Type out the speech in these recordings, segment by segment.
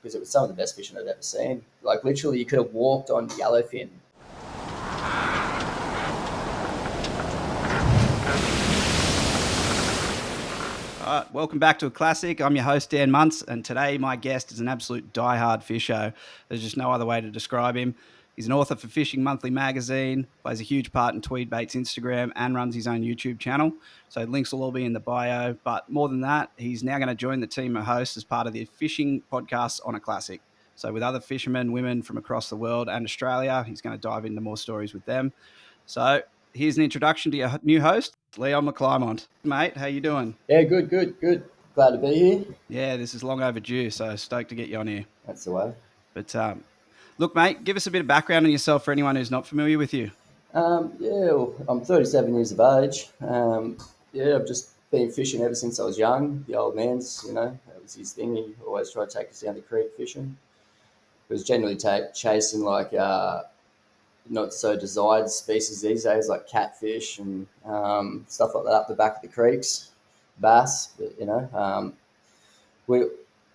because it was some of the best fishing I'd ever seen. Like literally, you could have walked on yellowfin. All right, welcome back to Aclassic. I'm your host, Dan Muntz, and today my guest is an absolute die-hard fisher. There's just no other way to describe him. He's an author for Fishing Monthly magazine, plays a huge part in Tweedbait's Instagram, and runs his own YouTube channel. So links will all be in the bio. But more than that, he's now going to join the team of hosts as part of the fishing podcast on Aclassic. So with other fishermen, women from across the world and Australia, he's going to dive into more stories with them. So here's an introduction to your new host, Leon Mcclymont. Mate, how you doing? Yeah, good. Glad to be here. Yeah, this is long overdue, so stoked to get you on here. That's the way. But look, mate, give us a bit of background on yourself for anyone who's not familiar with you. Well, I'm 37 years of age. I've just been fishing ever since I was young. The old man's, that was his thing. He always tried to take us down the creek fishing. It was generally chasing like not so desired species these days, like catfish and stuff like that up the back of the creeks, bass. But we,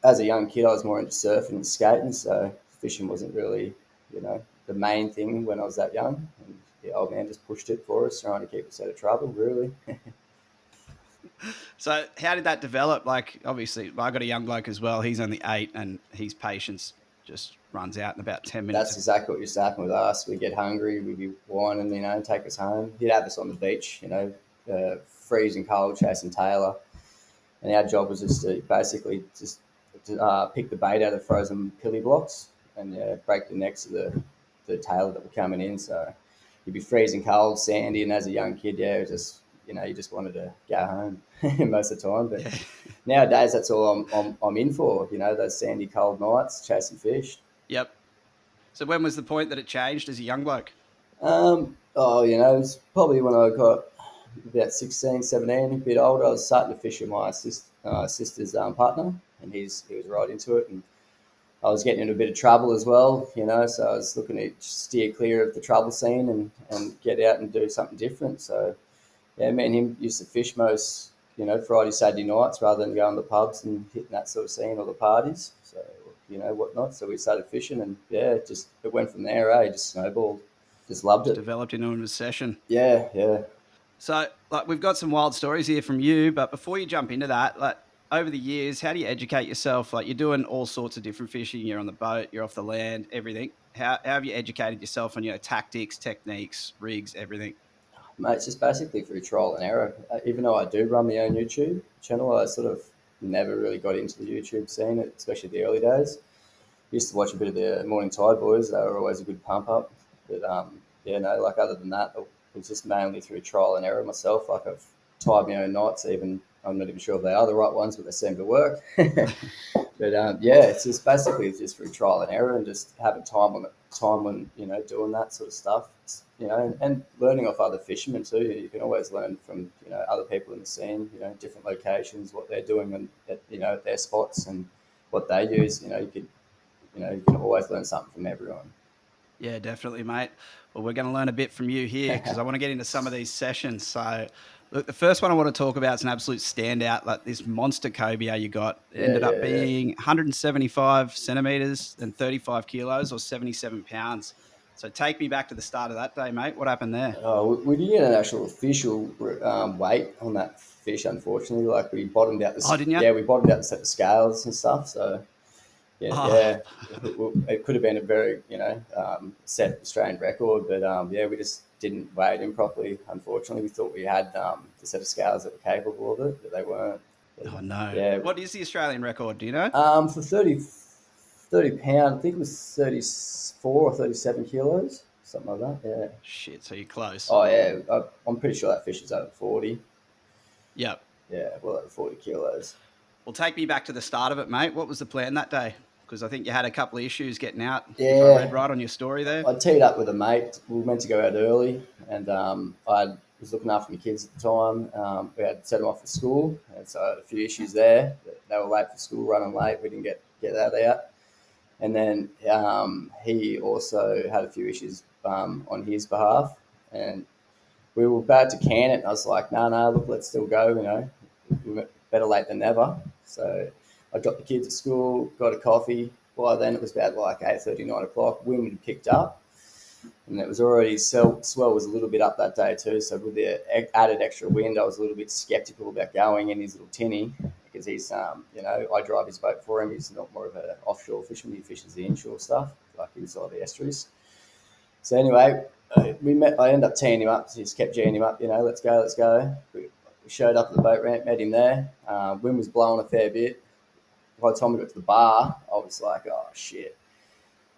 as a young kid, I was more into surfing and skating, so fishing wasn't really, the main thing when I was that young. And the old man just pushed it for us, trying to keep us out of trouble, really. So how did that develop? Like, obviously, I got a young bloke as well. He's only 8, and his patience just runs out in about 10 minutes. That's exactly what used to happen with us. We'd get hungry, we'd be whining, take us home. He'd have us on the beach, freezing cold, chasing tailor. And our job was just to basically just pick the bait out of frozen pilly blocks and break the necks of the tailor that were coming in. So you'd be freezing cold, sandy, and as a young kid, it was just, you just wanted to go home most of the time. But nowadays, that's all I'm in for, those sandy, cold nights, chasing fish. Yep. So when was the point that it changed as a young bloke? It was probably when I got about 16, 17, a bit older. I was starting to fish with my sister's partner, and he was right into it. And I was getting into a bit of trouble as well, so I was looking to steer clear of the trouble scene and get out and do something different. So, yeah, me and him used to fish most, Friday, Saturday nights rather than going to the pubs and hitting that sort of scene or the parties. So, whatnot. So we started fishing, and, it went from there, just snowballed. Just loved it. Developed into an obsession. Yeah. So, we've got some wild stories here from you, but before you jump into that, over the years, how do you educate yourself? Like, you're doing all sorts of different fishing. You're on the boat, you're off the land, everything. How have you educated yourself on, tactics, techniques, rigs, everything? Mate, it's just basically through trial and error. Even though I do run my own YouTube channel, I sort of never really got into the YouTube scene, especially the early days. Used to watch a bit of the Morning Tide boys. They were always a good pump up. But, other than that, it was just mainly through trial and error myself. Like, I've tied my own knots, even I'm not even sure if they are the right ones, but they seem to work. But it's just basically just through trial and error and just having time when doing that sort of stuff. And learning off other fishermen too. You can always learn from other people in the scene. Different locations, what they're doing at their spots and what they use. You can always learn something from everyone. Yeah, definitely, mate. Well, we're going to learn a bit from you here because I want to get into some of these sessions. So, look, the first one I want to talk about is an absolute standout, like this Monster Cobia you got. It ended up being 175 centimeters and 35 kilos or 77 pounds. So take me back to the start of that day, mate. What happened there? We didn't get an actual official weight on that fish, unfortunately. Like, we bottomed out Oh, didn't you? Yeah, we bottomed out the set of scales and stuff. So, it could have been a very, set Australian record, but we just didn't weigh it in properly. Unfortunately, we thought we had the set of scales that were capable of it, but they weren't. Oh no! Yeah. What is the Australian record? Do you know? For 30 pound, I think it was 34 or 37 kilos, something like that. Yeah. Shit, so you're close. Oh yeah, I'm pretty sure that fish is over 40. Yep. Yeah, well over 40 kilos. Well, take me back to the start of it, mate. What was the plan that day? Because I think you had a couple of issues getting out. Yeah. If I read right on your story there. I teed up with a mate. We were meant to go out early, and I was looking after my kids at the time. We had set them off for school, and so I had a few issues there. They were late for school, running late. We didn't get that out. And then he also had a few issues on his behalf, and we were about to can it. And I was like, no, look, let's still go. Better late than never. So I dropped the kids at school, got a coffee, by then it was about like 8:30, 9 o'clock. Wind had picked up, and it was already swell was a little bit up that day too. So with the added extra wind, I was a little bit skeptical about going in his little tinny because he's I drive his boat for him. He's not more of an offshore fisherman. He fishes the inshore stuff like inside the estuaries. So anyway, we met. I ended up teeing him up. So just kept geeing him up. Let's go, let's go. We showed up at the boat ramp, met him there. Wind was blowing a fair bit. By the time we got to the bar, I was like, oh shit.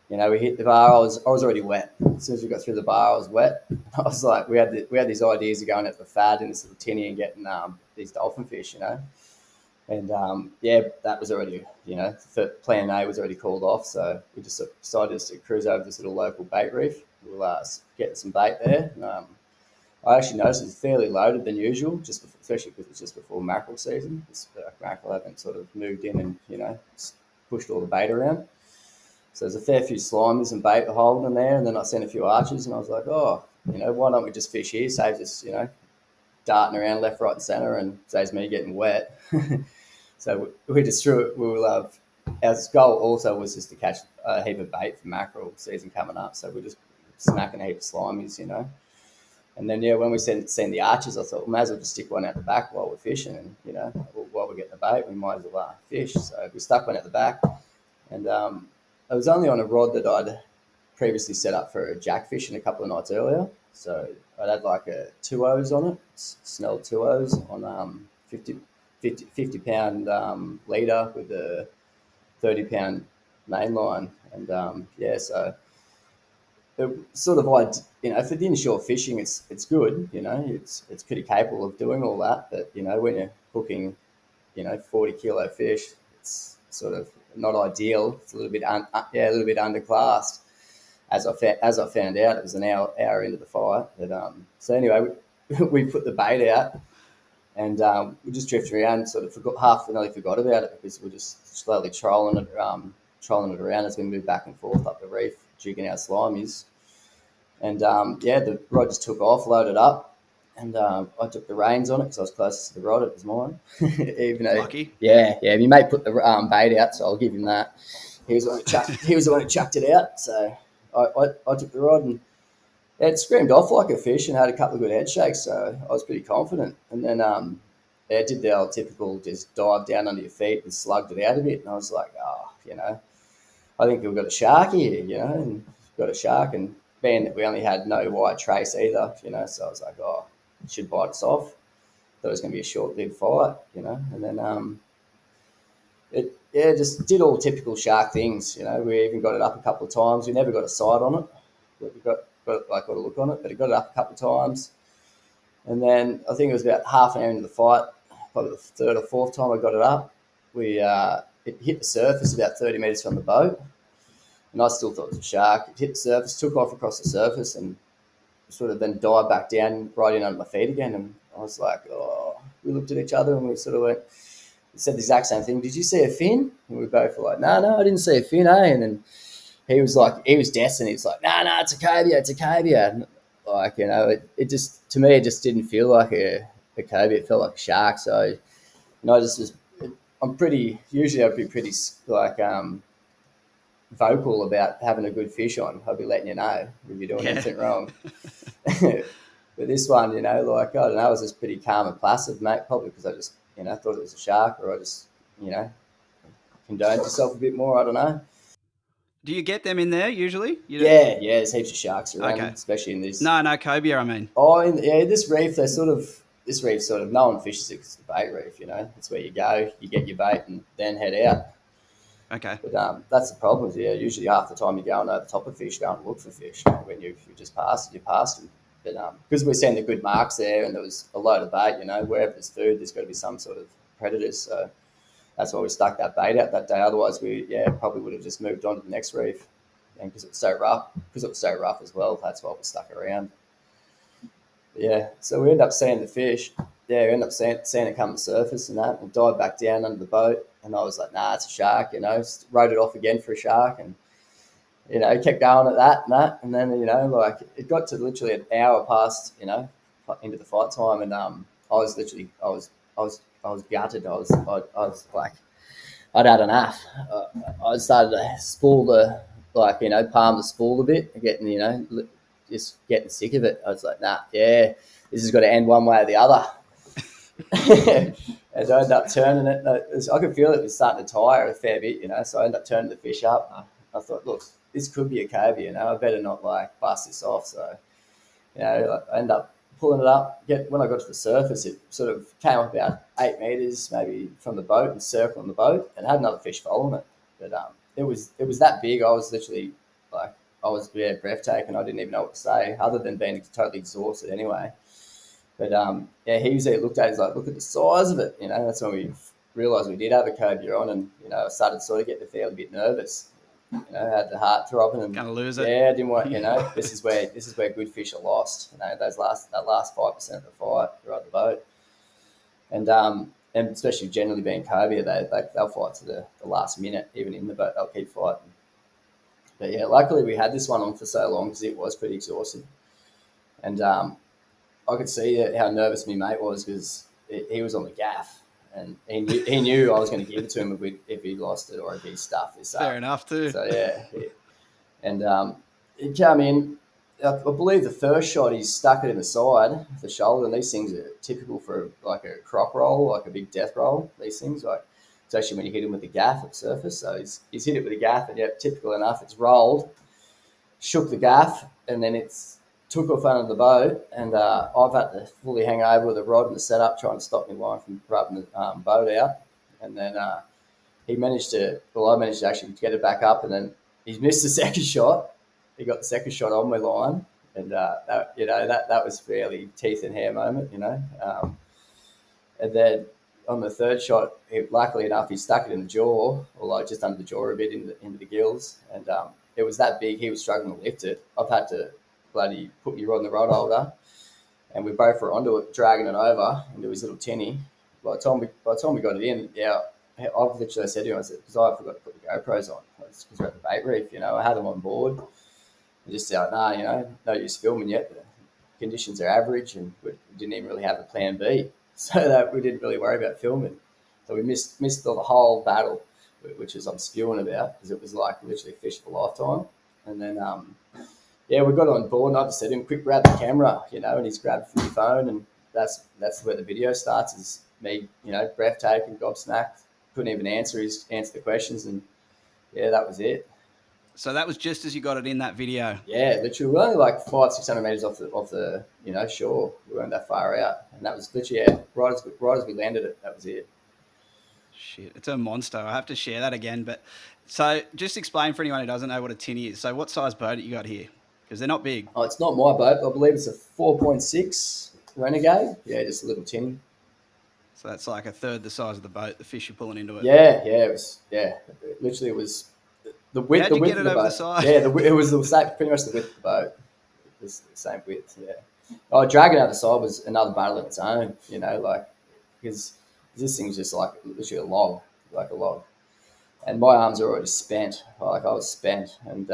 We hit the bar. I was already wet. As soon as we got through the bar, I was wet. I was like, we had these ideas of going at the fad in this little tinny and getting these dolphin fish, And that was already, plan A was already called off. So we just decided to cruise over this little local bait reef. We'll get some bait there. I actually noticed it's fairly loaded than usual, especially because it's just before mackerel season. Mackerel haven't sort of moved in and, pushed all the bait around. So there's a fair few slimies and bait holding in there. And then I sent a few archers and I was like, oh, why don't we just fish here? Saves us, darting around left, right, and centre and saves me getting wet. So we just threw it. Our goal also was just to catch a heap of bait for mackerel season coming up. So we're just smacking a heap of slimies, And then, when we seen the archers, I thought, well, may as well just stick one out the back while we're fishing. And, while we're getting the bait, we might as well fish. So we stuck one at the back. And it was only on a rod that I'd previously set up for a jack fishing a couple of nights earlier. So I'd had like a 2 O's on it, snelled 2 O's on 50 pound leader with a 30-pound main line. And so it sort of for the inshore fishing, it's good, it's pretty capable of doing all that. But when you're hooking 40-kilo fish, it's sort of not ideal. It's a little bit underclassed. As I found out, it was an hour into the fight. But so anyway, we put the bait out, and we just drifted around. Sort of nearly forgot about it because we're just slowly trolling it around as we move back and forth up the reef, jigging our slimies. And the rod just took off, loaded up, and I took the reins on it because I was closest to the rod. It was mine. Even though, lucky. Yeah. My mate put the bait out, so I'll give him that. He was the one who chucked it out. So I took the rod and it screamed off like a fish and had a couple of good head shakes. So I was pretty confident. And then it did the old typical just dive down under your feet and slugged it out a bit. And I was like, I think we've got a shark here, and we've got a shark. And being that we only had no white trace either, so I was like, it should bite us off. Thought it was going to be a short-lived fight, and then it just did all typical shark things, We even got it up a couple of times. We never got a sight on it. We got a look on it, but it got it up a couple of times. And then I think it was about half an hour into the fight, probably the third or fourth time I got it up. It hit the surface about 30 metres from the boat. And I still thought it was a shark. It hit the surface, took off across the surface, and sort of then dived back down right in under my feet again. And I was like, we looked at each other and we sort of went, we said the exact same thing. Did you see a fin? And we both were like, no, I didn't see a fin, eh? And then he was destined. He was like, no, it's a cobia. And like, it just, to me, it just didn't feel like a cobia. It felt like a shark. So, I just was, usually I'd be pretty like, vocal about having a good fish on. I'll be letting you know if you're doing anything wrong. But this one, I don't know, I was just pretty calm and placid, mate, probably because I just, thought it was a shark, or I just, condoned yourself a bit more. I don't know. Do you get them in there usually? Yeah, there's heaps of sharks around, especially in this. No, cobia, I mean. This reef, this reef sort of, no one fishes it because it's a bait reef, It's where you go, you get your bait and then head out. Okay. But that's the problem. Usually half the time you're going over the top of fish, going to look for fish. When you just pass them. But because we're seeing the good marks there, and there was a load of bait, wherever there's food, there's got to be some sort of predators. So that's why we stuck that bait out that day. Otherwise, we probably would have just moved on to the next reef. And because it was so rough as well, that's why we stuck around. But so we end up seeing the fish. We end up seeing it come to the surface and that, and dive back down under the boat. And I was like, nah, it's a shark, wrote it off again for a shark. And, kept going at that and that. And then, it got to literally an hour past, into the fight time. And I was gutted. I was like, I'd had enough. I started to spool palm the spool a bit, and getting, just getting sick of it. I was like, nah, yeah, this has got to end one way or the other. And I ended up turning it. I could feel it was starting to tire a fair bit, So I ended up turning the fish up. I thought, look, this could be a cobia, I better not bust this off. So, I ended up pulling it up. When I got to the surface, it sort of came up about 8 meters maybe from the boat and circling the boat, and had another fish following it. But it was that big. I was literally breathtaking. I didn't even know what to say, other than being totally exhausted anyway. But he was there, looked at it, he's like, look at the size of it. That's when we realised we did have a cobia on, and I started sort of getting a fairly bit nervous. Had the heart throbbing, and gonna lose it. Yeah, I didn't want. This is where good fish are lost. That last 5% of the fight, you're on the boat, and especially generally being cobia, they'll fight to the last minute, even in the boat they'll keep fighting. But yeah, luckily we had this one on for so long because it was pretty exhausting, and I could see how nervous my mate was because he was on the gaff, and he knew I was going to give it to him if he lost it or if he stuffed this up. Fair enough too. So yeah. And he came in. I believe the first shot he stuck it in the side of the shoulder, and these things are typical for like a croc roll, like a big death roll. These things, especially when you hit him with the gaff at the surface. So he's hit it with a gaff, and typical enough, it's rolled, shook the gaff, and then it's took off under the boat, and I've had to fully hang over with a rod and the setup, trying to stop me line from rubbing the boat out. And then I managed to actually get it back up, and then he missed the second shot. He got the second shot on my line, and that was fairly teeth and hair moment, and then on the third shot, luckily enough, he stuck it in the jaw, or just under the jaw a bit into the gills, and it was that big. He was struggling to lift it. I've had to bloody put me on the rod holder, and we both were onto it, dragging it over into his little tinny. By the time we got it in, I've literally said to him, I said, because I forgot to put the GoPros on, because we're at the bait reef, I had them on board. I just said, no use filming yet. The conditions are average, and we didn't even really have a plan B, so that we didn't really worry about filming. So we missed the whole battle, which is I'm spewing about, because it was like literally a fish of a lifetime. And then we got on board, and I just said to him, quick, grab the camera, and he's grabbed from the phone, and that's where the video starts, is me, breathtaking, gobsmacked, couldn't even answer the questions, and that was it. So that was just as you got it in that video. Yeah, literally, we were only like 500-600 meters off the shore. We weren't that far out, and that was literally right as we landed it. That was it. Shit, it's a monster. I have to share that again. But so just explain for anyone who doesn't know what a tinny is. So what size boat you got here? Because they're not big. Oh, it's not my boat. I believe it's a 4.6 Renegade. Yeah, just a little tinny. So that's like a third the size of the boat. The fish you're pulling into it. Yeah, it was. Yeah, literally, it was the width. How'd you get of it the over boat. the side? Yeah, it was pretty much the width of the boat. It was the same width. Yeah. Oh, dragging out the side was another battle of its own. Because this thing's just like literally like a log, and my arms are already spent. Like I was spent, and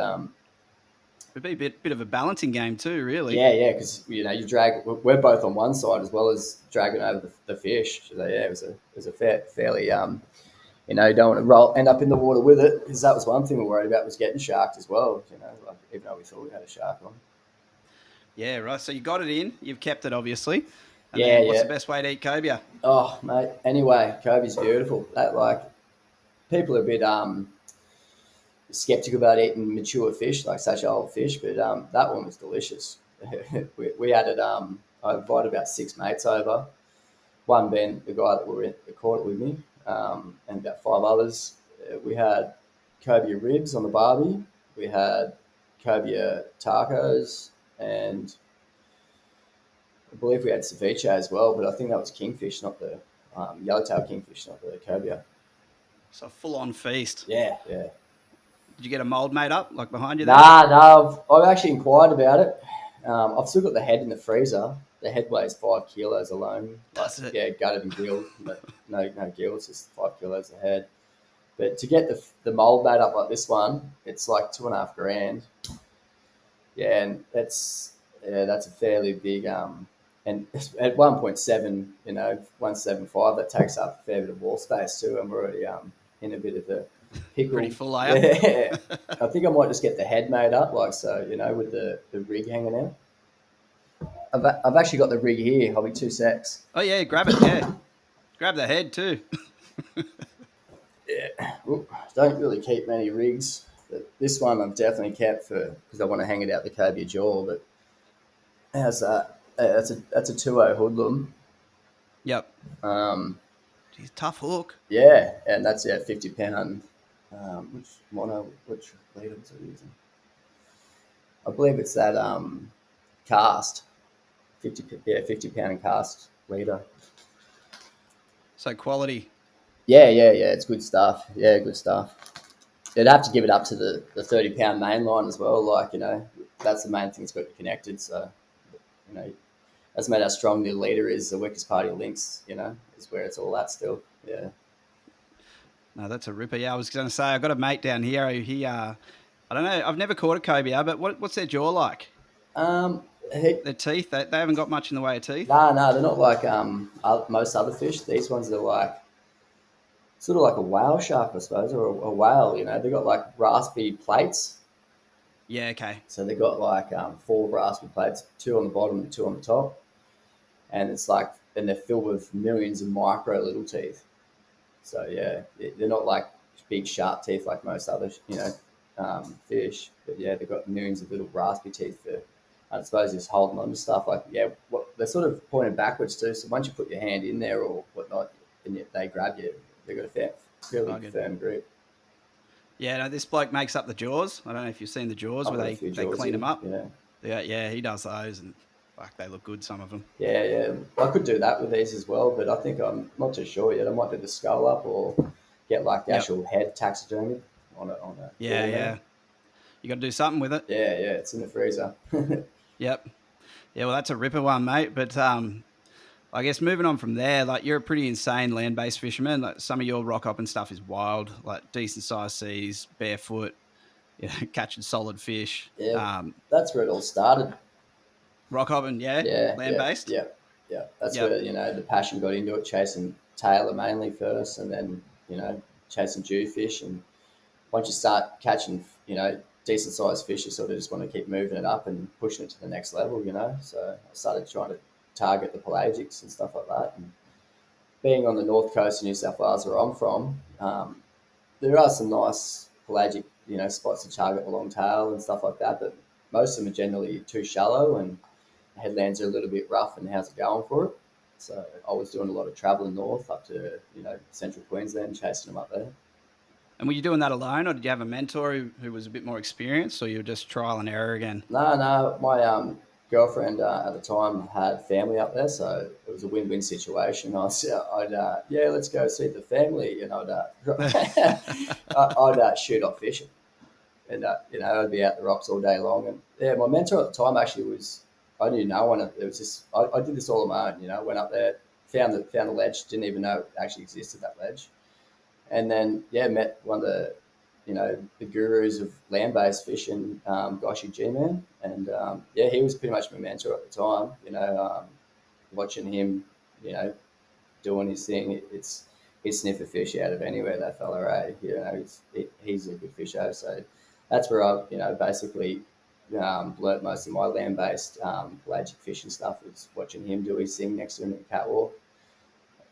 it'd be a bit of a balancing game too, really. Yeah, because you drag. We're both on one side as well as dragging over the fish. So yeah, it was a fairly you don't want to end up in the water with it, because that was one thing we were worried about, was getting sharked as well. Even though we thought we had a shark on. Yeah, right. So you got it in. You've kept it, obviously. And what's the best way to eat cobia? Oh, mate. Anyway, cobia's beautiful. People are a bit skeptical about eating mature fish, like such old fish, but that one was delicious. we had it. I invited about 6 mates over. One being the guy that caught it with me, and about 5 others. We had cobia ribs on the barbie. We had cobia tacos, and I believe we had ceviche as well, but I think that was kingfish, not the yellowtail kingfish, not the cobia. So a full-on feast. Yeah. Did you get a mold made up, like behind you there? Nah, I've actually inquired about it. I've still got the head in the freezer. The head weighs 5 kilos alone. Does it? Yeah, gutted and grilled, but no gills, just 5 kilos a head. But to get the mold made up like this one, it's like $2.5 grand. Yeah, and that's a fairly big and at 1.7, 175, that takes up a fair bit of wall space too, and we're already in a bit of a pickle. Pretty full, are Yeah, you? I think I might just get the head made up, like so, with the rig hanging out. I've actually got the rig here. I'll be 2 secs. Oh yeah, grab it. Yeah, grab the head too. Yeah, Oop, don't really keep many rigs. But this one I've definitely kept for because I want to hang it out the cobia jaw. But how's that? That's a 2.0 hoodlum. Yep. Um, Jeez, tough hook. yeah, and that's 50 pound. Which leader was I using? I believe it's that cast 50 pound cast leader. So quality. Yeah. It's good stuff. Yeah, good stuff. They'd have to give it up to the 30 pound main line as well. Like that's the main thing that's got you connected. So you know, that's made how strong the leader is. The weakest part of links, is where it's all at still. Yeah. No, that's a ripper. Yeah, I was going to say I got a mate down here. I don't know. I've never caught a cobia, but what's their jaw like? Um, he, Their teeth. They haven't got much in the way of teeth. no, they're not like most other fish. These ones are like sort of like a whale shark, I suppose, or a whale. They've got like raspy plates. Yeah. Okay. So they've got like four raspy plates, two on the bottom and two on the top, and and they're filled with millions of micro little teeth. So yeah, they're not like big sharp teeth like most other fish, but yeah, they've got millions of little raspy teeth for. I suppose just holding on to stuff like they're sort of pointed backwards too. So once you put your hand in there or whatnot, and they grab you, they've got a fairly Oh, good. firm grip. Yeah. No, this bloke makes up the jaws. I don't know if you've seen the jaws I've where got a they few they jaws clean here. them up. Yeah. Yeah. He does those, and fuck, they look good. Some of them. Yeah. I could do that with these as well, but I think I'm not too sure yet. I might do the skull up or get like the Yep. actual head taxidermy on a Yeah. wall mount. Yeah. You got to do something with it. Yeah, it's in the freezer. Yep. Yeah. Well, that's a ripper one, mate. But I guess moving on from there, like you're a pretty insane land-based fisherman. Like some of your rock hopping stuff is wild, like decent sized seas, barefoot, catching solid fish. Yeah, that's where it all started. Rock hopping, yeah, Yeah, yeah, land-based. yeah, yeah. That's Yep. where the passion got into it, chasing tailor mainly first, and then chasing jewfish. And once you start catching decent sized fish, you sort of just want to keep moving it up and pushing it to the next level. So I started trying to target the pelagics and stuff like that. And being on the north coast of New South Wales, where I'm from, there are some nice pelagic, spots to target the long tail and stuff like that, but most of them are generally too shallow and headlands are a little bit rough and how's it going for it. So I was doing a lot of travelling north up to, central Queensland, chasing them up there. And were you doing that alone, or did you have a mentor who was a bit more experienced, or you were just trial and error again? No, my girlfriend at the time had family up there, so it was a win-win situation. Let's go see the family, and I'd shoot off fishing, and I'd be out the rocks all day long. And yeah, my mentor at the time actually was I knew no one. It was just I did this all on my own. Went up there, found the ledge, didn't even know it actually existed, that ledge, and then met one of the gurus of land-based fishing, Goshi G-Man, and he was pretty much my mentor at the time. Watching him, you know, doing his thing, he'd sniff a fish out of anywhere. That fella, right? He's a good fisher. So that's where I, basically learnt most of my land-based pelagic fishing stuff, was watching him do his thing next to him at the catwalk.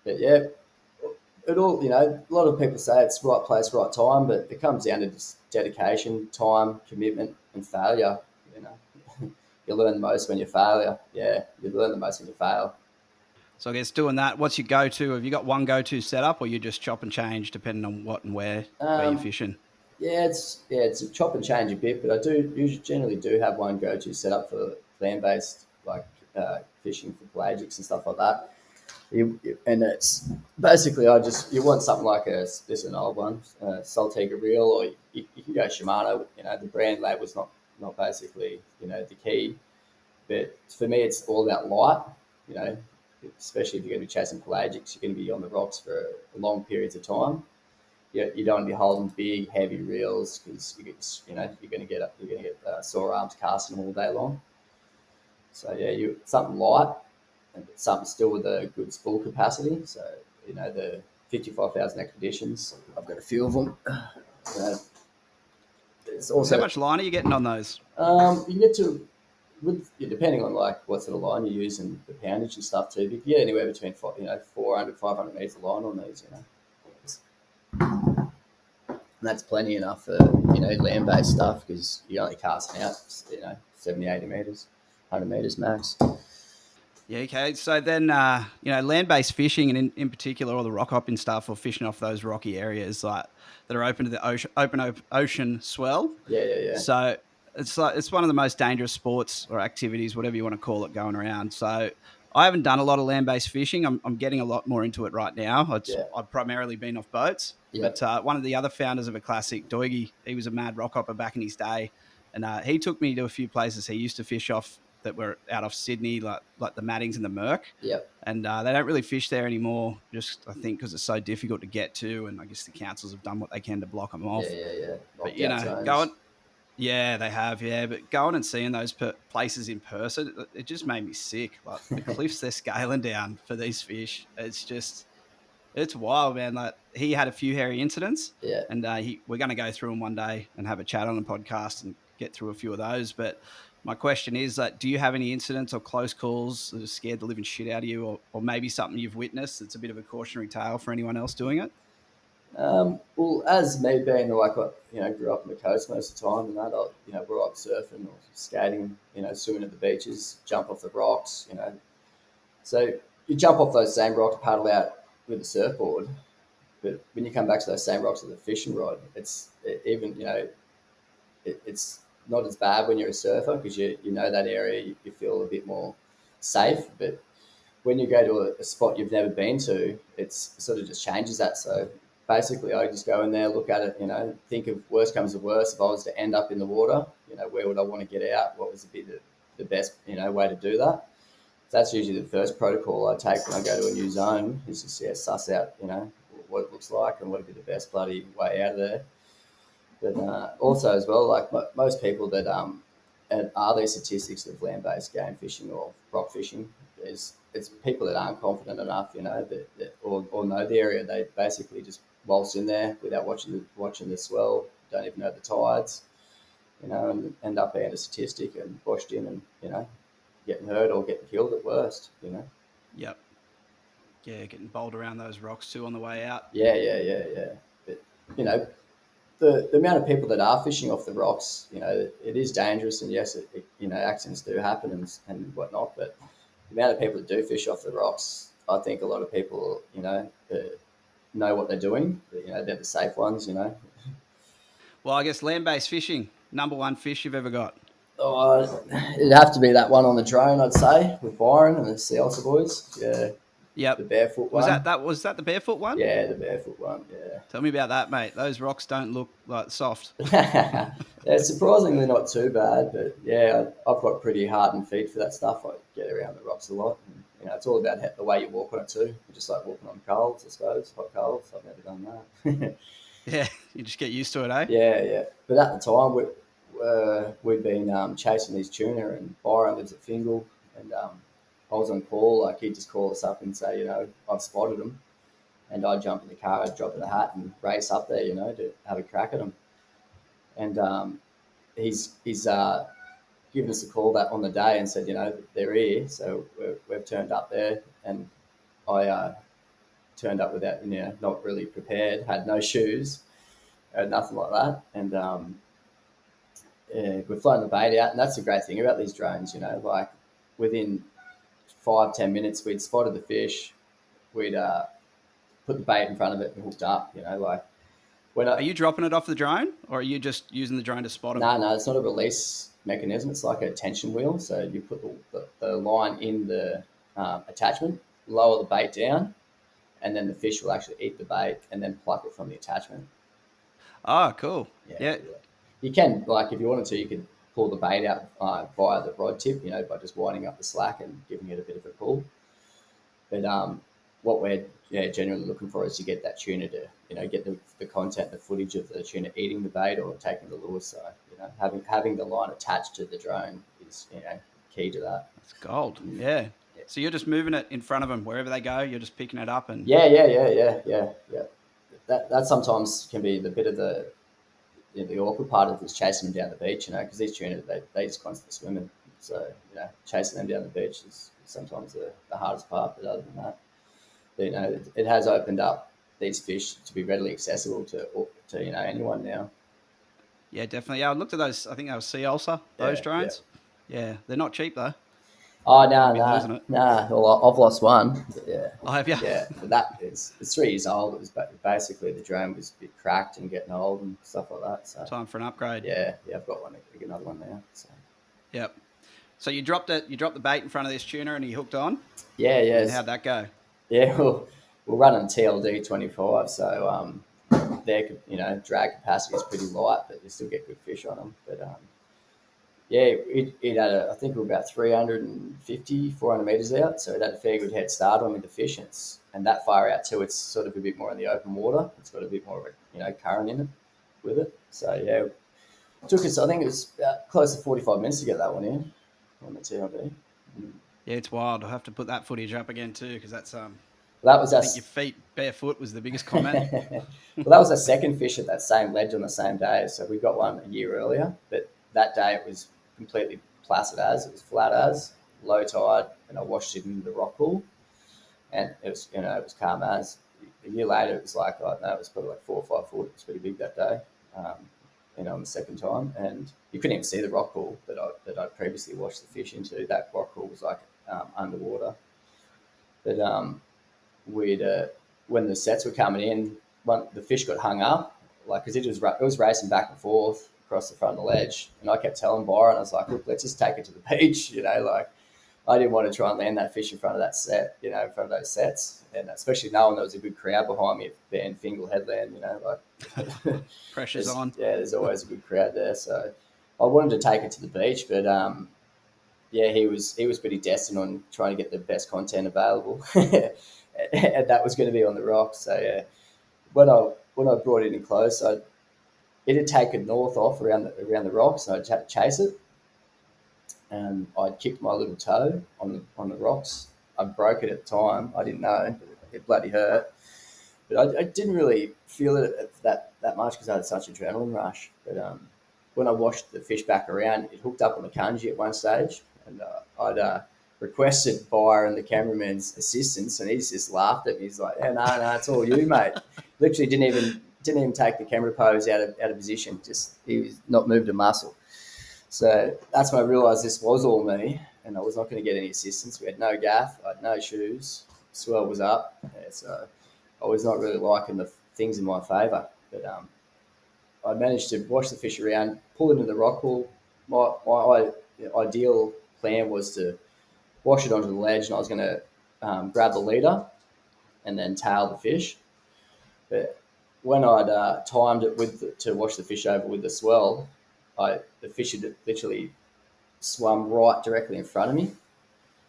But yeah, it all, a lot of people say it's right place, right time, but it comes down to just dedication, time, commitment, and failure. You know, you learn the most when you fail. Yeah, you learn the most when you fail. So I guess doing that, what's your go-to? Have you got one go-to setup, or you just chop and change depending on what and where you're Um, fishing? it's a chop and change a bit, but I do usually generally do have one go-to set up for land-based like fishing for pelagics and stuff like that. And it's basically you want something like this is an old one, Saltiga reel, or you can go Shimano. The brand label's not basically the key, but for me it's all about light. You know, especially if you're going to be chasing pelagics, you're going to be on the rocks for long periods of time. You don't want to be holding big, heavy reels because you're going to get sore arms casting them all day long. So something light and something still with a good spool capacity. So the 55,000 expeditions. I've got a few of them. It's How also much line are you getting on those? you get to depending on like what sort of line you use and the poundage and stuff too. But you get anywhere between 400, 500 meters of line on these. And that's plenty enough for land based stuff because you're only casting out 70, 80 meters, 100 meters max. Yeah, okay. So then, land-based fishing, and in particular, all the rock hopping stuff, or fishing off those rocky areas like that are open to the ocean swell. Yeah, yeah, yeah, So it's one of the most dangerous sports or activities, whatever you want to call it, going around. So I haven't done a lot of land-based fishing. I'm getting a lot more into it right now. yeah, I've primarily been off boats, yeah, but one of the other founders of Aclassic, Doigy, he was a mad rock hopper back in his day, and he took me to a few places he used to fish off that were out of Sydney, like the Maddings and the Merc. yeah, And they don't really fish there anymore, just I think because it's so difficult to get to, and I guess the councils have done what they can to block them yeah, off. yeah, yeah. But Locked out zones. going, yeah, they have, yeah. But going and seeing those places in person, it just made me sick. Like the cliffs they're scaling down for these fish, it's wild, man. Like he had a few hairy incidents, Yeah. and we're going to go through them one day and have a chat on the podcast and get through a few of those. But my question is, do you have any incidents or close calls that have scared the living shit out of you, or maybe something you've witnessed that's a bit of a cautionary tale for anyone else doing it? Well, as me being like grew up on the coast most of the time, and that grew up surfing or skating, swimming at the beaches, jump off the rocks, So you jump off those same rocks, paddle out with a surfboard, but when you come back to those same rocks with a fishing rod, it's not as bad when you're a surfer because you know that area, you feel a bit more safe, but when you go to a spot you've never been to, it sort of just changes that. So basically, I just go in there, look at it, think of worst comes to worst. If I was to end up in the water, where would I want to get out? What was the best, way to do that? So that's usually the first protocol I take when I go to a new zone is just suss out, what it looks like and what would be the best bloody way out of there. But also as well, like most people that are these statistics of land-based game fishing or rock fishing, it's people that aren't confident enough, or know the area. They basically just waltz in there without watching the swell, don't even know the tides, and end up being a statistic and washed in and getting hurt or getting killed at worst. Yep. Yeah, getting bowled around those rocks too on the way out. Yeah, yeah, yeah, yeah. But you know, the amount of people that are fishing off the rocks, it is dangerous, and yes, accidents do happen and whatnot. But the amount of people that do fish off the rocks, I think a lot of people, know what they're doing. They're the safe ones. Well, I guess land-based fishing, number one fish you've ever got. Oh, it'd have to be that one on the drone, I'd say, with Byron and the Sea Elsa boys. Yeah, the Yep. barefoot Was one. that the barefoot one? Yeah, the barefoot one. Yeah. Tell me about that, mate. Those rocks don't look like soft. Yeah, it's surprisingly not too bad, but yeah, I've got pretty hardened feet for that stuff. I get around the rocks a lot. And, it's all about the way you walk on it too. Just like walking on coals, I suppose, hot coals. I've never done that. Yeah, you just get used to it, eh? Yeah, yeah. But at the time, we'd been chasing these tuna, and Byron lives at Fingal, and I was on call. Like he'd just call us up and say, I've spotted them, and I'd jump in the car, I'd drop in the hat, and race up there, to have a crack at them. And he's given us a call that on the day and said, they're here, so we've turned up there, and I turned up without, not really prepared, had no shoes, had nothing like that, and we're floating the bait out, and that's the great thing about these drones, like within 5-10 minutes we'd spotted the fish, we'd put the bait in front of it and hooked up, like when Are you dropping it off the drone, or are you just using the drone to spot them? no, it's not a release mechanism. It's like a tension wheel. So you put the line in the attachment, lower the bait down, and then the fish will actually eat the bait and then pluck it from the attachment. Oh, cool. Yeah, Yeah. yeah. You can, like, if you wanted to, you could pull the bait out via the rod tip, by just winding up the slack and giving it a bit of a pull. But what we're generally looking for is to get that tuna to get the content, the footage of the tuna eating the bait or taking the lure. So having the line attached to the drone is key to that. That's gold. Yeah. So you're just moving it in front of them wherever they go. You're just picking it up and Yeah. That sometimes can be the bit of the awkward part of is chasing them down the beach, because these tuners they just constantly swimming. So chasing them down the beach is sometimes the hardest part. But other than that, it has opened up these fish to be readily accessible to anyone now. yeah, definitely. Yeah, I looked at those. I think they were sea ulcer, those Yeah. drones. Yeah, they're not cheap though. Oh You'd no, be losing it. Well, I've lost one. But I have you. but that it's 3 years old. It was basically the drone was a bit cracked and getting old and stuff like that. So Time for an upgrade. I've got one. I get another one now. So Yep. So you dropped it. You dropped the bait in front of this tuner, and he hooked on. And then yes, how'd that go? yeah. We're running TLD 25, so their drag capacity is pretty light, but you still get good fish on them. But it had I think we were about 350, 400 meters out, so it had a fair good head start on with the fish, and that far out too. It's sort of a bit more in the open water. It's got a bit more of a current in it with it. So it took us. I think it was about close to 45 minutes to get that one in on the TLD. Yeah, it's wild. I'll have to put that footage up again too, because that's That was I our think your feet barefoot was the biggest comment. well, that was our second fish at that same ledge on the same day. So we got one a year earlier, but that day it was completely placid it was flat low tide, and I washed it into the rock pool, and it was calm as. A year later, it was like I don't know, it was probably like 4 or 5 foot. It was pretty big that day. On the second time, and you couldn't even see the rock pool that I previously washed the fish into. That rock pool was like underwater, but we'd when the sets were coming in, the fish got hung up, like because it was racing back and forth across the front of the ledge, and I kept telling Byron, I was like, look, let's just take it to the beach, like I didn't want to try and land that fish in front of that set, in front of those sets, and especially knowing there was a good crowd behind me at Van Fingal Headland, like Pressure's on. there's always a good crowd there, so I wanted to take it to the beach, but he was pretty destined on trying to get the best content available, and that was going to be on the rocks. So when I brought it in close, it had taken north off around the rocks, and I had to chase it. And I'd kicked my little toe on the rocks. I broke it at the time. I didn't know. It bloody hurt. But I didn't really feel it that much because I had such adrenaline rush. But when I washed the fish back around, it hooked up on the kanji at one stage, and I'd requested Byron, the cameraman's assistance, and he's just laughed at me. He's like, "Yeah, no, it's all you, mate." Literally didn't even take the camera pose out of position. Just he was not moved a muscle. So that's when I realised this was all me, and I was not going to get any assistance. We had no gaff, I had no shoes, swell was up, so I was not really liking the things in my favour. But I managed to wash the fish around, pull it into the rock pool. My ideal plan was to wash it onto the ledge, and I was going to grab the leader and then tail the fish. But when I'd timed it to wash the fish over with the swell, the fish had literally swum right directly in front of me.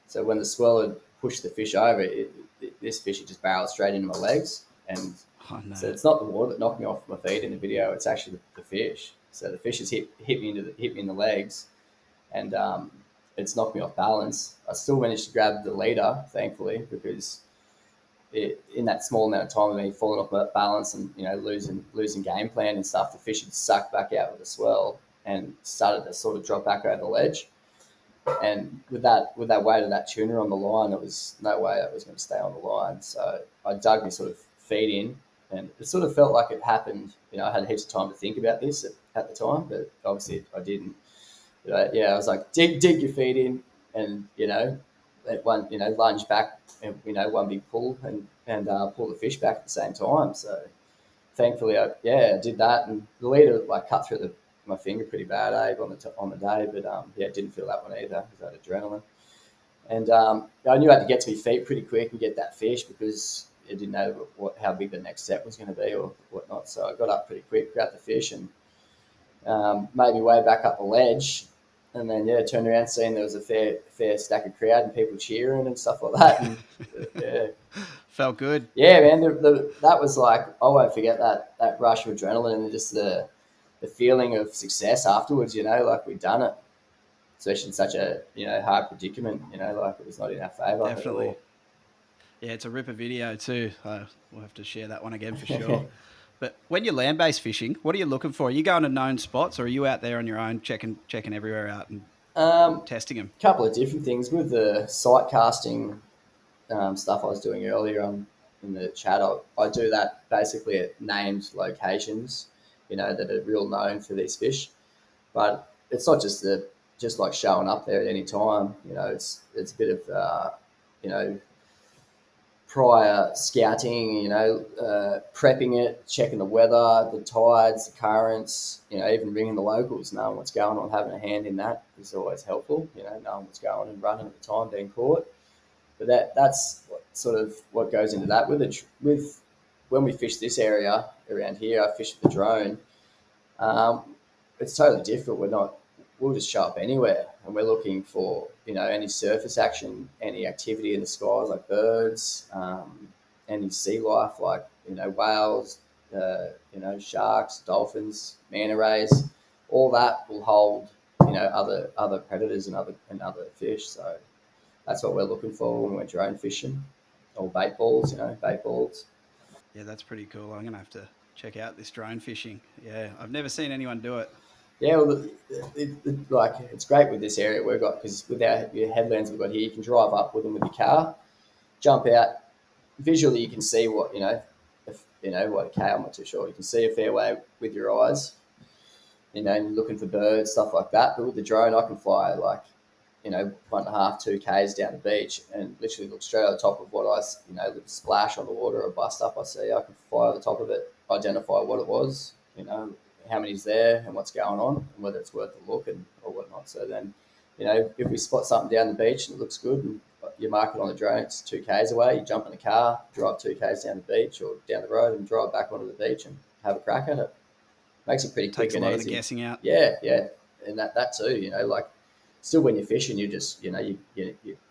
So when the swell had pushed the fish over, this fish had just barreled straight into my legs. And so it's not the water that knocked me off my feet in the video; it's actually the fish. So the fish has hit me in the legs, and it's knocked me off balance. I still managed to grab the leader, thankfully, because in that small amount of time of me falling off my balance and losing game plan and stuff, the fish had sucked back out with the swell and started to sort of drop back over the ledge. And with that weight of that tuna on the line, there was no way that was going to stay on the line. So I dug my sort of feet in, and it sort of felt like it happened. I had heaps of time to think about this at the time, but obviously I didn't. But I was like, dig your feet in, and let one lunge back, and one big pull, and pull the fish back at the same time. So thankfully, I did that, and the leader cut through my finger pretty bad, on the day, but didn't feel that one either because I had adrenaline, and I knew I had to get to my feet pretty quick and get that fish because I didn't know how big the next set was going to be or whatnot. So I got up pretty quick, grabbed the fish, and made my way back up the ledge, and then turned around, seeing there was a fair stack of crowd and people cheering and stuff like that, and felt good. Yeah, man, that was like I won't forget that rush of adrenaline and just the feeling of success afterwards. Like we'd done it. especially in such a hard predicament. Like it was not in our favour at Definitely. all. Yeah, it's a ripper video too. We'll have to share that one again for sure. But when you're land-based fishing, what are you looking for? Are you going to known spots, or are you out there on your own, checking everywhere out and testing them? Couple of different things with the sight casting stuff I was doing earlier on in the chat. I do that basically at named locations, that are real known for these fish. But it's not just like showing up there at any time. It's a bit of you know prior scouting. Prepping it, checking the weather, the tides, the currents. Even ringing the locals, knowing what's going on, having a hand in that is always helpful. Knowing what's going on and running at the time being caught. But that's sort of what goes into that. With when we fish this area around here, I fish with the drone. Um, it's totally different. We'll just show up anywhere, and we're looking for any surface action, any activity in the skies like birds, any sea life like whales, sharks, dolphins, manta rays. All that will hold other predators and other fish. So that's what we're looking for when we're drone fishing, or bait balls. Yeah, that's pretty cool. I'm gonna have to check out this drone fishing. Yeah, I've never seen anyone do it. Yeah, well, like it's great with this area we've got, because with your headlands we've got here, you can drive up with them with your car, jump out. Visually, you can see what okay, I'm not too sure. You can see a fair way with your eyes, and you're looking for birds, stuff like that. But with the drone, I can fly like 1.5, 2 k's down the beach and literally look straight over the top of what splash on the water or bust up I see. I can fly over the top of it, identify what it was, how many's there and what's going on, and whether it's worth a look or whatnot. So then, if we spot something down the beach and it looks good, and you mark it on the drone, it's 2 k's away. You jump in the car, drive 2 k's down the beach or down the road, and drive back onto the beach and have a crack at it. Makes it pretty quick Takes a and lot of the easy. guessing out. Yeah, yeah, and that too. Like still when you're fishing, you just you're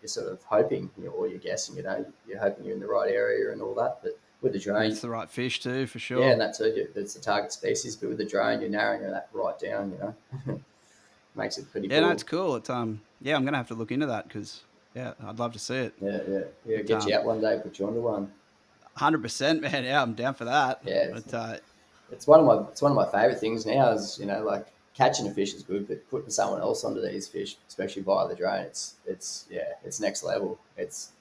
sort of hoping, or you're guessing. You're hoping you're in the right area and all that. But with the And drone, it's the right fish too, for yeah, sure. and that's it. It's the target species. But with the drone, you're narrowing that right down. Makes it pretty Yeah, no, cool. it's cool. It's yeah, I'm gonna have to look into that because yeah, I'd love to see it. Yeah, yeah, yeah. But Get you out one day, put you onto one. 100%, man. Yeah, I'm down for that. Yeah, But it's one of my favorite things now. Is like catching a fish is good, but putting someone else onto these fish, especially via the drone, it's next level. It's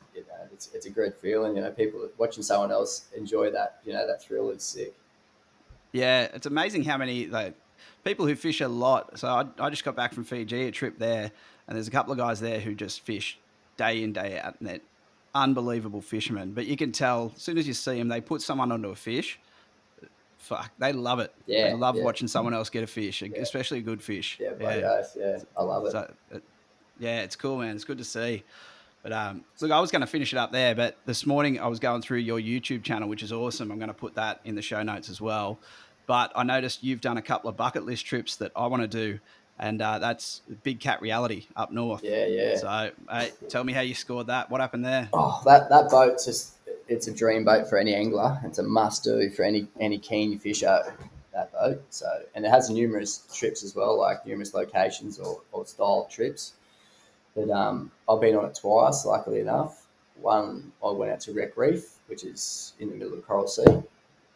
a great feeling. People watching someone else enjoy that. That thrill is sick. yeah, it's amazing how many like people who fish a lot. So I just got back from Fiji, a trip there, and there's a couple of guys there who just fish day in day out, and they're unbelievable fishermen. But you can tell as soon as you see them, they put someone onto a fish. Fuck, they love it. They Yeah, love yeah, watching someone else get a fish, yeah, especially a good fish. yeah. Bloody Yeah. oath. Yeah, I love it. So yeah, it's cool, man. It's good to see. But look, I was going to finish it up there, but this morning I was going through your YouTube channel, which is awesome. I'm going to put that in the show notes as well. But I noticed you've done a couple of bucket list trips that I want to do, and that's Big Cat Reality up north. Yeah, yeah. So, tell me how you scored that. What happened there? Oh, that boat's it's a dream boat for any angler. It's a must do for any keen fisher. That boat. So, and it has numerous trips as well, like numerous locations or style trips. But I've been on it twice, luckily enough. One, I went out to Wreck Reef, which is in the middle of the Coral Sea,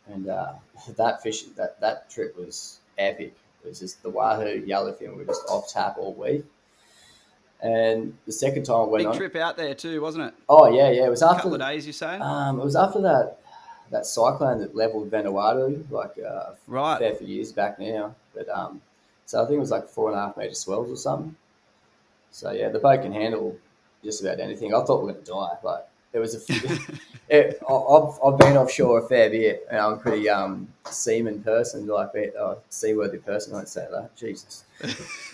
and that trip was epic. It was just the wahoo, yellowfin were just off tap all week. And the second time I went Big on, trip out there too, wasn't it? oh yeah, yeah, it was A after couple of days, you saying? that cyclone that leveled Vanuatu like a Right. fair few years back now. But so I think it was like 4.5 meter swells or something. So yeah, the boat can handle just about anything. I thought we were going to die. Like there was a few. I've been offshore a fair bit, and I'm a pretty seaman person, like seaworthy person. I won't say that. Jesus.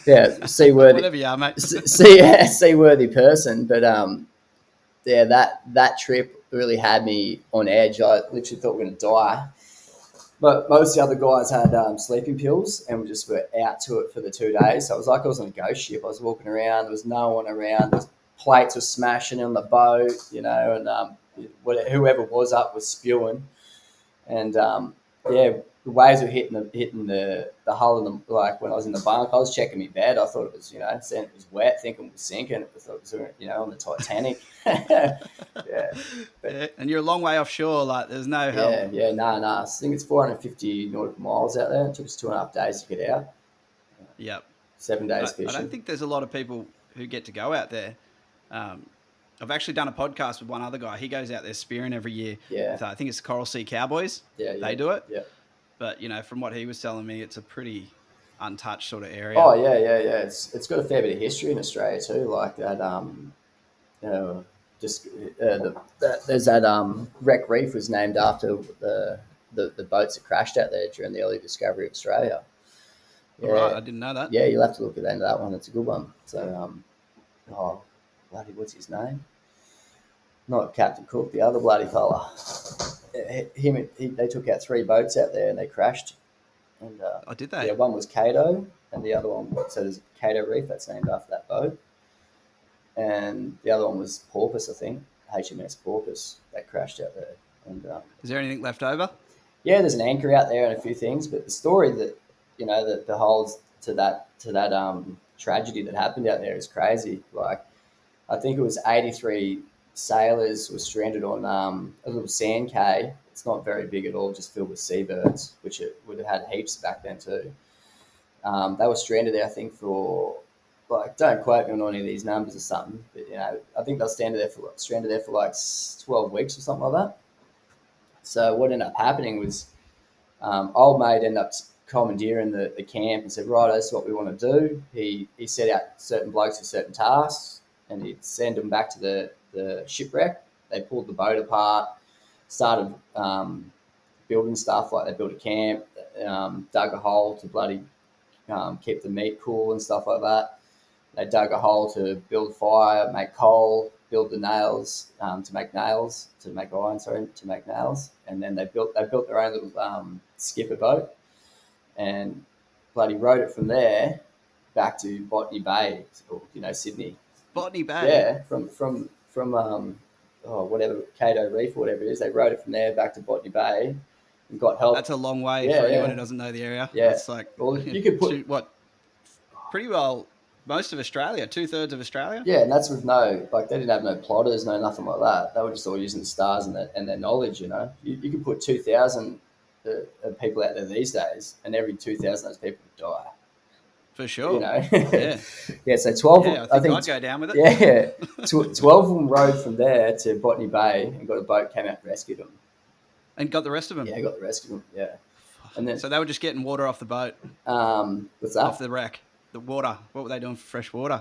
Yeah, seaworthy, Whatever you are, mate. seaworthy person. But yeah, that trip really had me on edge. I literally thought we were going to die. But most of the other guys had sleeping pills, and we just were out to it for the 2 days. So it was like I was on a ghost ship. I was walking around. There was no one around. The plates were smashing on the boat, and whoever was up was spewing. And yeah, the waves were hitting the hull of the, like when I was in the bunk, I was checking my bed. I thought it was, saying it was wet, thinking it was sinking. I thought it was, on the Titanic. Yeah, but Yeah, and you're a long way offshore. Like, there's no help. yeah, nah. I think it's 450 nautical miles out there. It took us 2.5 days to get out. Yep. 7 days I don't fishing. think there's a lot of people who get to go out there. Um, I've actually done a podcast with one other guy. He goes out there spearing every year Yeah, with, I think it's the Coral Sea Cowboys. yeah, They do it. yeah. But, from what he was telling me, it's a pretty untouched sort of Oh area. yeah. It's got a fair bit of history in Australia too. Like that, you know, just there's that wreck reef was named after the boats that crashed out there during the early discovery of Australia. All right. Yeah, I didn't know that. yeah, you'll have to look at that one. It's a good one. So oh bloody, what's his name? Not Captain Cook, the other bloody fella. They took out 3 boats out there and they crashed. And Oh, did yeah, they? one was Cato, and the other one, so there's Cato Reef that's named after that boat, and the other one was Porpoise, I think, HMS Porpoise that crashed out there. And Is there anything left over? yeah, there's an anchor out there and a few things, but the story that that the holds to that tragedy that happened out there is crazy. Like I think it was 83 sailors were stranded on a little sand cay. It's not very big at all, just filled with seabirds, which it would have had heaps back then too. They were stranded there, I think, for like don't quote me on any of these numbers or something, but I think they were stranded there for like 12 weeks or something like that. So what ended up happening was old mate ended up commandeering the camp and said, right, that's what we want to do. He set out certain blokes for certain tasks, and he'd send them back to the shipwreck. They pulled the boat apart, started building stuff, like they built a camp, dug a hole to bloody keep the meat cool and stuff like that. They dug a hole to build fire, make coal, build the nails to make iron, to make nails, and then they built their own little skipper boat, and bloody rode it from there back to Botany Bay, or Sydney. Botany Bay. Yeah, from whatever Cato Reef or whatever it is, they rode it from there back to Botany Bay and got help. That's a long way Yeah, for anyone yeah, who doesn't know the area. yeah. That's like, Well, you could put what, pretty well most of Australia, 2/3 of Australia. yeah, and that's with no, like they didn't have no plotters, no nothing like that. They were just all using the stars and their knowledge. You could put 2,000 people out there these days, and every 2,000 of those people would die. For sure. Yeah, Yeah. yeah. So 12. Yeah, I think I'd go down with it. Yeah, 12 of them rode from there to Botany Bay and got a boat, came out and rescued them. And got the rest of them. Yeah, got the rest of them. Yeah, and then So they were just getting water off the boat, what's that? off the wreck. The water. What were they doing for fresh water?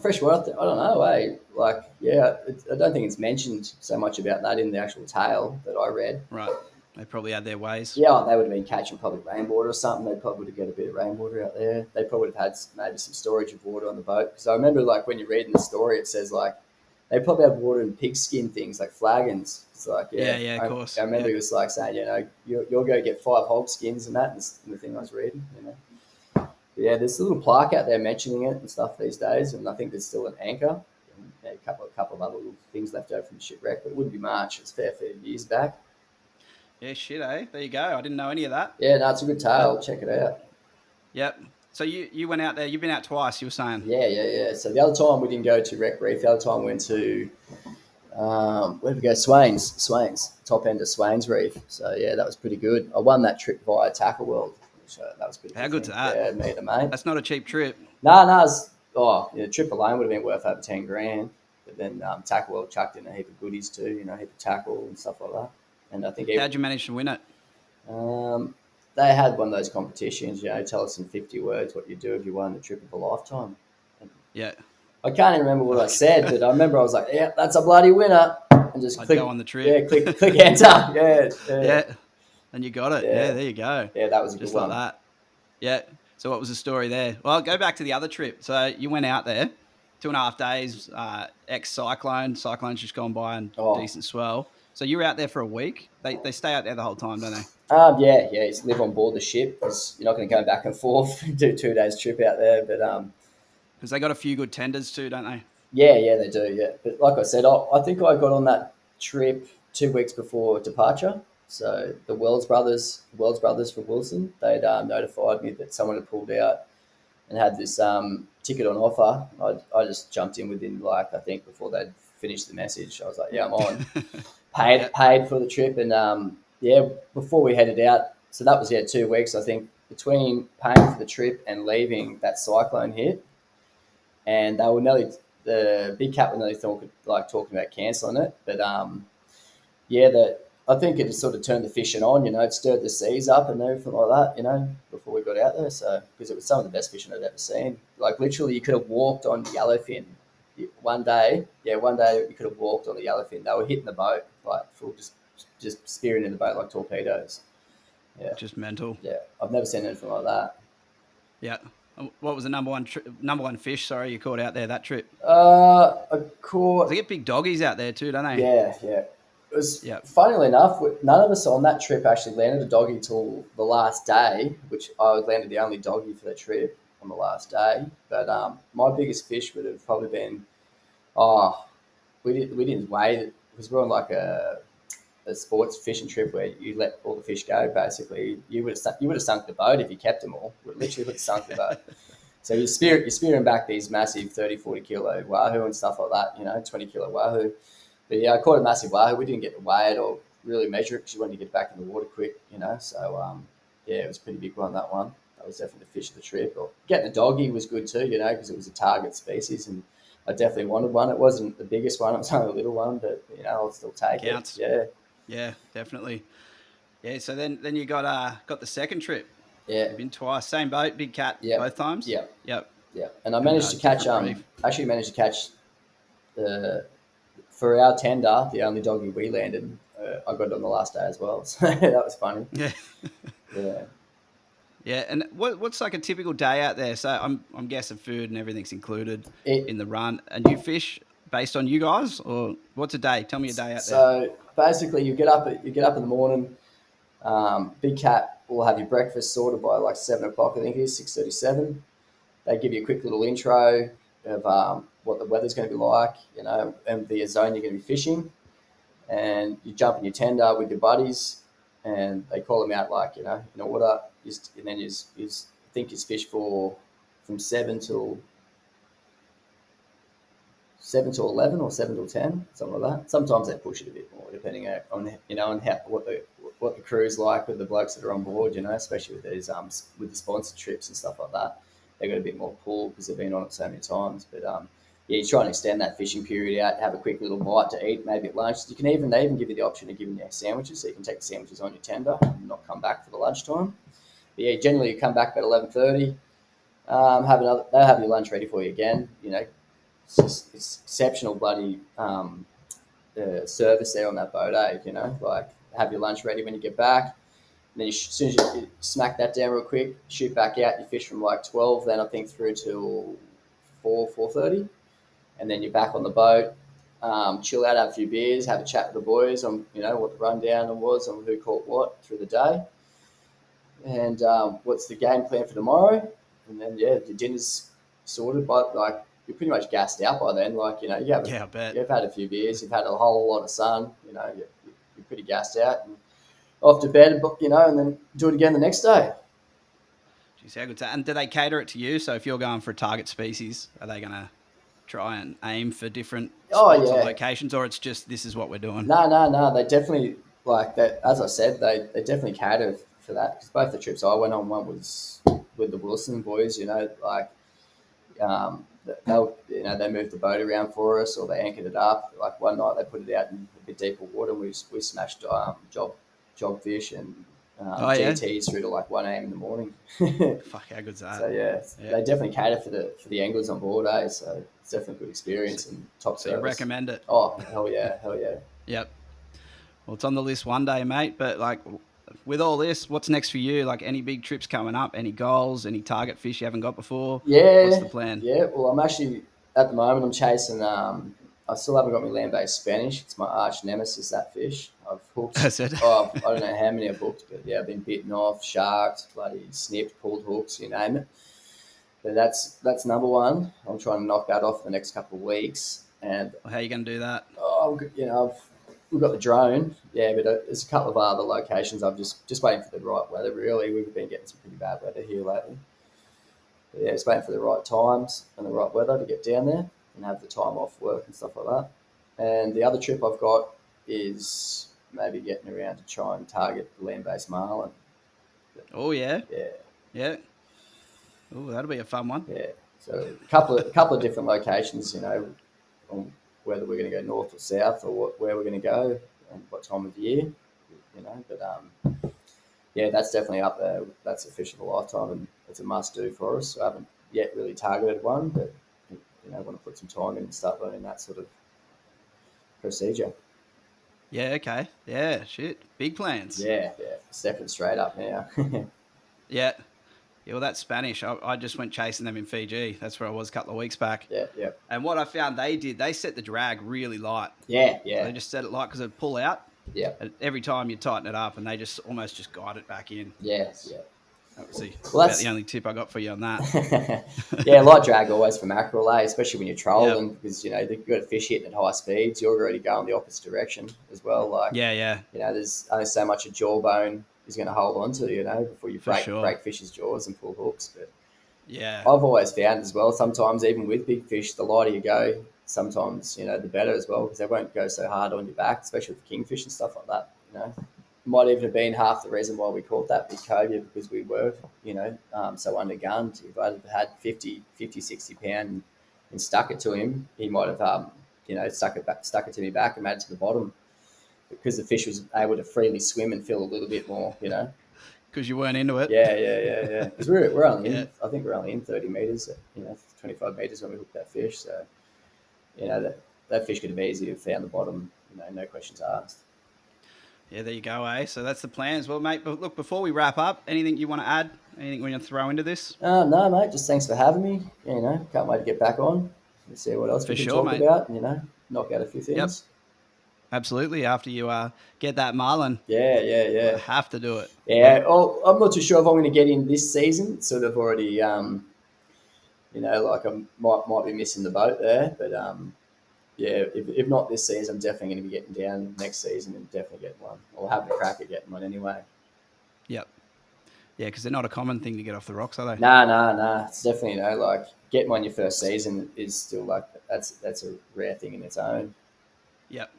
Fresh water. I don't know. Like, yeah, I don't think it's mentioned so much about that in the actual tale that I read. Right. They probably had their ways. Yeah, they would have been catching probably rainwater or something. They probably would have got a bit of rainwater out there. They probably would have had maybe some storage of water on the boat. Because I remember, like, when you're reading the story, it says, like, they probably have water in pigskin things, like flagons. It's like, Yeah, of course. I remember he was, like, saying, you'll go get 5 hog skins and that, and the thing I was reading, Yeah, there's a little plaque out there mentioning it and stuff these days, and I think there's still an anchor and a couple of other little things left over from the shipwreck, but it wouldn't be much. It's a fair few years back. Yeah, shit, eh? There you go. I didn't know any of that. Yeah, no, it's a good tale. Check it out. Yep. So you went out there. You've been out twice, you were saying? Yeah. So the other time we didn't go to Wreck Reef. The other time we went to, where did we go? Swains. Top end of Swains Reef. So, yeah, that was pretty good. I won that trip via Tackle World. So that was pretty good. How good's that? Yeah, me and a mate. That's not a cheap trip. No, the trip alone would have been worth over 10 grand. But then Tackle World chucked in a heap of goodies too, a heap of tackle and stuff like that. And I think how'd you manage to win it? They had one of those competitions, tell us in 50 words what you do if you won the trip of a lifetime. Yeah. I can't even remember what I said, but I remember I was like, yeah, that's a bloody winner. And just I'd click go on the trip. Yeah, click enter. Yeah. Yeah. And you got it. Yeah, there you go. Yeah, that was a just good like one. that. Yeah. So what was the story there? Well, go back to the other trip. So you went out there, 2.5 days, ex-cyclone. Cyclone's just gone by and decent swell. So you were out there for a week. They stay out there the whole time, don't they? Yeah. You live on board the ship because you're not going to go back and forth, do 2 days trip out there. But because they got a few good tenders too, don't they? Yeah, they do. Yeah, but like I said, I think I got on that trip 2 weeks before departure. So the Wells brothers from Wilson, they'd notified me that someone had pulled out and had this ticket on offer. I just jumped in within, like, I think before they'd finished the message. I was like, yeah, I'm on. Yeah, Paid for the trip, and yeah, before we headed out. So that was 2 weeks, I think, between paying for the trip and leaving. That cyclone hit, and they were nearly the big cat were nearly talking about cancelling it, but yeah, that I think it sort of turned the fishing on. It stirred the seas up and everything like that. Before we got out there, so because it was some of the best fishing I'd ever seen. Like literally, you could have walked on yellowfin one day. Yeah, one day you could have walked on the yellowfin. They were hitting the boat like full, just spearing in the boat like torpedoes. Yeah, just mental. yeah. I've never seen anything like that. Yeah. What was the number one fish? Sorry, you caught out there that trip. I caught. They get big doggies out there too, don't they? Yeah, yeah. It was Yeah. funnily enough, none of us on that trip actually landed a doggy till the last day, which I landed the only doggy for the trip on the last day. But my biggest fish would have probably been, oh, we didn't weigh it because we're on like a sports fishing trip where you let all the fish go. Basically, you would have sunk the boat if you kept them all. We literally would have sunk the boat. So you're spearing back these massive 30, 40 kilo wahoo and stuff like that, 20 kilo wahoo. But yeah, I caught a massive wahoo. We didn't get to weigh it or really measure it because you wanted to get back in the water quick. So yeah, it was a pretty big one, that one. That was definitely the fish of the trip. Or getting the doggy was good too, because it was a target species and I definitely wanted one. It wasn't the biggest one, it was only a little one, but I'll still take it. Counts. Yeah. Yeah, definitely. Yeah. So then you got the second trip. Yeah. You've been twice, same boat, big cat Yep. both times. Yep. Yep. Yep. And I And managed to catch different reef. actually managed to catch the for our tender, the only doggy we landed, I got it on the last day as well. So that was funny. Yeah. Yeah. Yeah, and what's like a typical day out there? So I'm guessing food and everything's included It, in the run. And you fish based on you guys, or what's a day? Tell me a day out there. so basically, you get up in the morning. Big cat will have your breakfast sorted by like 7 o'clock. I think it is 6:37. They give you a quick little intro of what the weather's going to be like, and the zone you're going to be fishing. And you jump in your tender with your buddies, and they call them out like water. And then you think you fish for from 7 to 11 or 7 to 10, something like that. Sometimes they push it a bit more, depending on how what the crew's like with the blokes that are on board. Especially with these with the sponsored trips and stuff like that. They got a bit more pull because they've been on it so many times. But yeah, you try and extend that fishing period out, have a quick little bite to eat, maybe at lunch. They even give you the option of giving you sandwiches, so you can take the sandwiches on your tender and not come back for the lunchtime. But yeah, generally you come back about 11:30. They'll have your lunch ready for you again. It's exceptional bloody service there on that boat, like have your lunch ready when you get back. And then as soon as you smack that down real quick, shoot back out. You fish from like 12, then I think through till 4:30, and then you're back on the boat. Chill out, have a few beers, have a chat with the boys on what the rundown was on who caught what through the day, and what's the game plan for tomorrow. And then yeah, the dinner's sorted, but like you're pretty much gassed out by then. Like Yeah, I bet. you've had a few beers, you've had a whole lot of sun. You're pretty gassed out and off to bed. And then do it again the next day. Geez, how good's that? And do they cater it to you? So if you're going for a target species, are they going to try and aim for different spots or locations, or it's just this is what we're doing? No. They definitely like that. As I said, they definitely cater for that because both the trips I went on, one was with the Wilson boys. Like they moved the boat around for us, or they anchored it up. Like one night they put it out in a bit deeper water, and we smashed jog fish and GTs through to like 1 a.m. in the morning. Fuck, how good's that? So yeah, they definitely cater for the anglers on board, eh? So it's definitely a good experience and top service. You recommend it? Oh hell yeah. Yep. Well, it's on the list one day, mate. But like, with all this, what's next for you? Like, any big trips coming up? Any goals? Any target fish you haven't got before? Yeah. What's the plan? Yeah. Well, I'm actually at the moment I'm chasing. I still haven't got my land-based Spanish. It's my arch nemesis, that fish. I've hooked. That's it. I don't know how many I've hooked, but yeah, I've been bitten off, sharked, bloody snipped, pulled hooks, you name it. But that's number one. I'm trying to knock that off the next couple of weeks. And How are you going to do that? I've we've got the drone, yeah, but there's a couple of other locations. I'm just waiting for the right weather. Really, we've been getting some pretty bad weather here lately. But yeah, just waiting for the right times and the right weather to get down there and have the time off work and stuff like that. And the other trip I've got is maybe getting around to try and target the land-based marlin. Oh yeah, Yeah, yeah. Oh, that'll be a fun one. yeah. So a couple of different locations, on whether we're going to go north or south or where we're going to go and what time of the year, But yeah, that's definitely up there. That's a fish of a lifetime, and it's a must do for us. So I haven't yet really targeted one, but I want to put some time in and start learning that sort of procedure. Yeah, okay. Yeah, shit. Big plans. Yeah, yeah, stepping straight up now. Yeah. Yeah, well, that's Spanish. I just went chasing them in Fiji. That's where I was a couple of weeks back. Yeah, yeah, And what I found they did, they set the drag really light. yeah, So yeah, they just set it light because it'd pull out. yeah, And every time you tighten it up, and they just almost just guide it back in. yeah, yeah. That was Well, about the only tip I got for you on that. yeah, light drag always for mackerel, especially when you're Yep. trolling, because you've got a fish hitting at high speeds. You're already going the opposite direction as well. Like, Yeah, yeah, there's only so much a jawbone is going to hold on to, before you for break sure. break fish's jaws and pull hooks. But Yeah, I've always found as well, sometimes even with big fish, the lighter you go, sometimes, the better as well, because they won't go so hard on your back, especially with kingfish and stuff like that. Might even have been half the reason why we caught that big cobia, because we were, so undergunned. If I'd have had 50, 60 pound and stuck it to him, he might have, stuck it to me back and made it to the bottom, because the fish was able to freely swim and feel a little bit more. because you weren't into it. Yeah. Because we're only Yeah. in, I think we're only in 30 meters, 25 meters when we hooked that fish. So, that fish could have easily have found the bottom, no questions asked. Yeah, there you go, eh? So that's the plans. Well, mate, but look, before we wrap up, anything you want to add? Anything we want to throw into this? No, mate, just thanks for having me. Can't wait to get back on and see what else For we can sure, talk mate. about, knock out a few Yep, things. absolutely. After you get that marlin, Yeah. have to do it. Yeah, oh, I'm not too sure if I'm going to get in this season. It's sort of already, like I might be missing the boat there. But yeah, if not this season, I'm definitely going to be getting down next season and definitely getting one, or having a crack at getting one anyway. Yep. Yeah, because they're not a common thing to get off the rocks, are they? Nah. It's definitely, like getting one your first season is still like that's a rare thing in its own. Yep.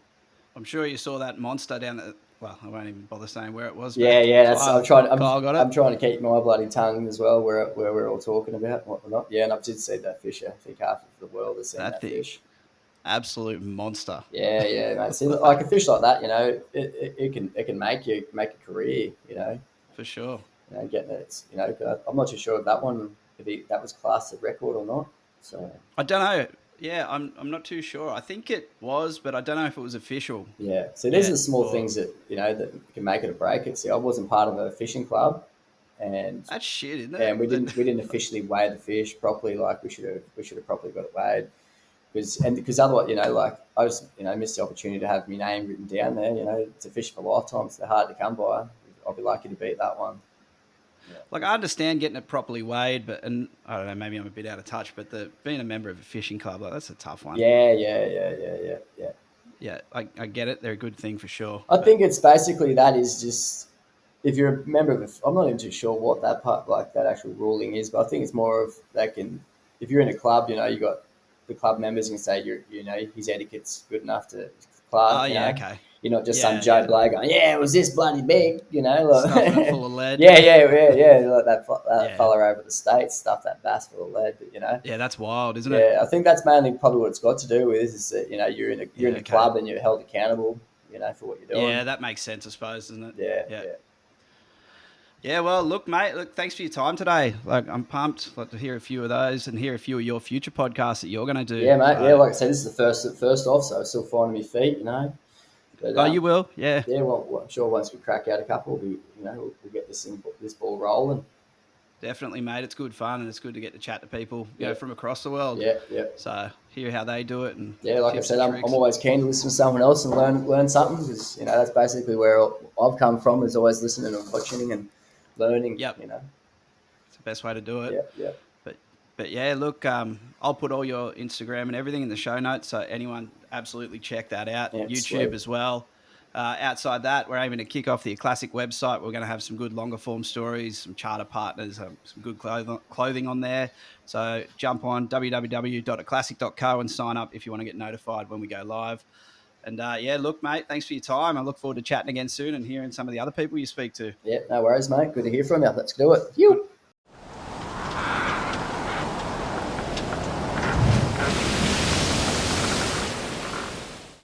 I'm sure you saw that monster down at. Well, I won't even bother saying where it was. Yeah, But yeah. Kyle, I'm trying. Kyle got I'm it. trying to keep my bloody tongue as well, where we're all talking about and whatnot. Yeah, and I did see that fish. I think half of the world has seen That that thing, fish. absolute monster. Yeah, mate. See, like a fish like that, it can make a career. For sure. Getting it. I'm not too sure if that one, that was classed as record or not. So I don't know. Yeah, I'm not too sure. I think it was, but I don't know if it was official. yeah. So these are the Yet small or things that can make it or break it. See, I wasn't part of a fishing club, and that's shit, isn't it? and we didn't officially weigh the fish properly. Like we should have probably got it weighed, because otherwise, like I just missed the opportunity to have my name written down there. It's a fish for a lifetime. So they're hard to come by. I'll be lucky to beat that one. Yeah. Like I understand getting it properly weighed, but and I don't know, maybe I'm a bit out of touch, but being a member of a fishing club, like, that's a tough one. Yeah. Yeah, I get it. They're a good thing for sure. I But think it's basically that is just if you're a member of I'm not even too sure what that part like that actual ruling is, but I think it's more of if you're in a club, you got the club members can say his etiquette's good enough to oh club, yeah, okay. you're not just some Yeah, Joe yeah. Blow going, yeah, it was this bloody big, Stuffing it like, full of lead. yeah, like that Yeah. fella over the States stuffed that bass full of lead, but. Yeah, that's wild, isn't it? Yeah, I think that's mainly probably what it's got to do with is that you're Yeah, in a okay. club and you're held accountable, for what you're doing. Yeah, that makes sense, I suppose, doesn't it? Yeah, Yeah. yeah. Yeah, well, look, mate, thanks for your time today. Like, I'm pumped. Like to hear a few of those and hear a few of your future podcasts that you're going to do. Yeah, mate. Yeah, So, like I said, this is the first off, so I'm still finding my feet. But oh, you will? Yeah, yeah, well, I'm sure once we crack out a couple, we'll get this ball rolling. definitely, mate. It's good fun and it's good to get to chat to people, Yeah. from across the world. Yeah. So hear how they do it and Yeah, like I tips said, and I'm tricks. always keen to listen to someone else and learn something because that's basically where I've come from is always listening and watching and learning. Yep. It's the best way to do it. Yeah. But yeah, look, I'll put all your Instagram and everything in the show notes, so anyone absolutely check that out. Yeah, YouTube sweet. as well. Outside that, we're aiming to kick off the Aclassic website. We're going to have some good longer form stories, some charter partners, some good clothing on there. So jump on www.aclassic.co and sign up if you want to get notified when we go live. And look, mate, thanks for your time. I look forward to chatting again soon and hearing some of the other people you speak to. Yeah, no worries, mate. Good to hear from you. Let's do it.